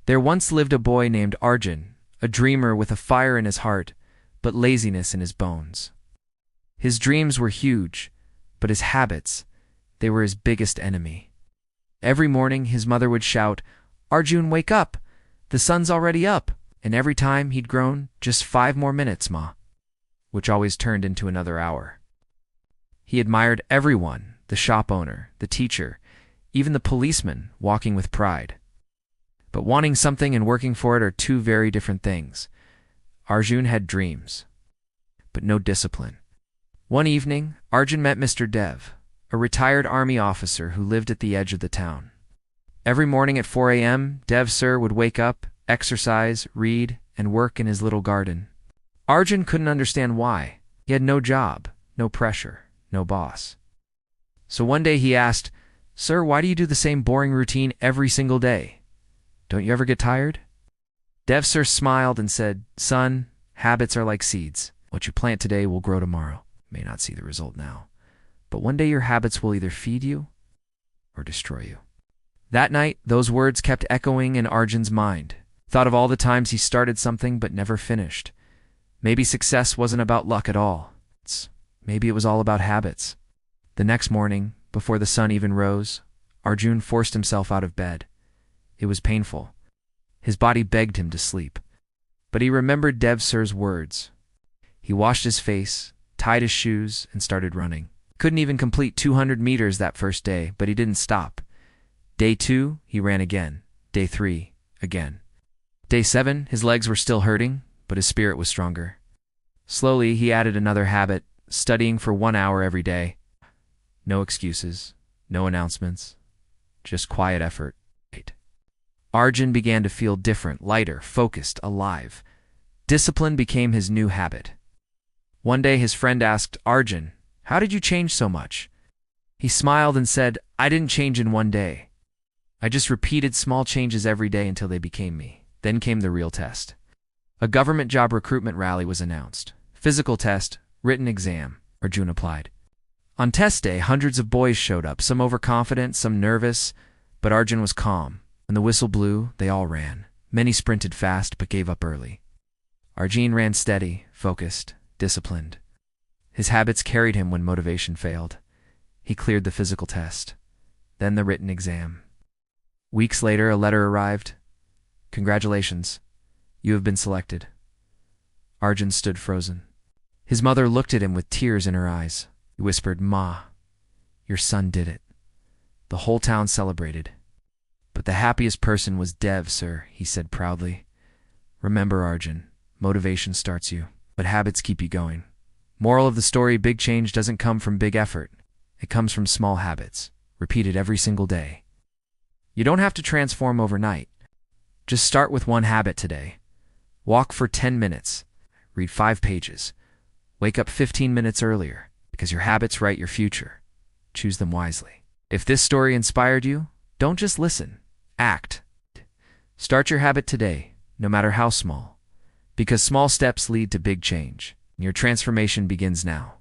There once lived a boy named Arjun, a dreamer with a fire in his heart, but laziness in his bones. His dreams were huge, but his habits, they were his biggest enemy. Every morning his mother would shout, "Arjun, wake up! The sun's already up!" And every time he'd groan, "Just 5 more minutes, Ma," which always turned into another hour. He admired everyone, the shop owner, the teacher, even the policeman, walking with pride. But wanting something and working for it are two very different things. Arjun had dreams, but no discipline. One evening, Arjun met Mr. Dev, a retired army officer who lived at the edge of the town. Every morning at 4 a.m., Dev sir would wake up, exercise, read, and work in his little garden. Arjun couldn't understand why. He had no job, no pressure, no boss. So one day he asked, "Sir, why do you do the same boring routine every single day? Don't you ever get tired?" Dev sir smiled and said, "Son, habits are like seeds. What you plant today will grow tomorrow. You may not see the result now, but one day your habits will either feed you or destroy you." That night, those words kept echoing in Arjun's mind. Thought of all the times he started something but never finished. Maybe success wasn't about luck at all. Maybe it was all about habits. The next morning, before the sun even rose, Arjun forced himself out of bed. It was painful. His body begged him to sleep. But he remembered Dev sir's words. He washed his face, tied his shoes, and started running. Couldn't even complete 200 meters that first day, but he didn't stop. Day 2, he ran again. Day 3, again. Day 7, his legs were still hurting, but his spirit was stronger. Slowly, he added another habit, studying for 1 hour every day. No excuses, no announcements, just quiet effort. Arjun began to feel different, lighter, focused, alive. Discipline became his new habit. One day his friend asked, "Arjun, how did you change so much?" He smiled and said, "I didn't change in one day. I just repeated small changes every day until they became me." Then came the real test. A government job recruitment rally was announced. Physical test, written exam. Arjun applied. On test day, hundreds of boys showed up, some overconfident, some nervous, but Arjun was calm. When the whistle blew, they all ran. Many sprinted fast, but gave up early. Arjun ran steady, focused, disciplined. His habits carried him when motivation failed. He cleared the physical test, then the written exam. Weeks later, a letter arrived. "Congratulations, you have been selected." Arjun stood frozen. His mother looked at him with tears in her eyes. He whispered, "Ma, your son did it." The whole town celebrated. But the happiest person was Dev, sir, he said proudly. "Remember, Arjun, motivation starts you, but habits keep you going." Moral of the story, big change doesn't come from big effort. It comes from small habits, repeated every single day. You don't have to transform overnight. Just start with one habit today. Walk for 10 minutes. Read 5 pages. Wake up 15 minutes earlier, because your habits write your future. Choose them wisely. If this story inspired you, don't just listen. Act. Start your habit today, no matter how small, because small steps lead to big change. Your transformation begins now.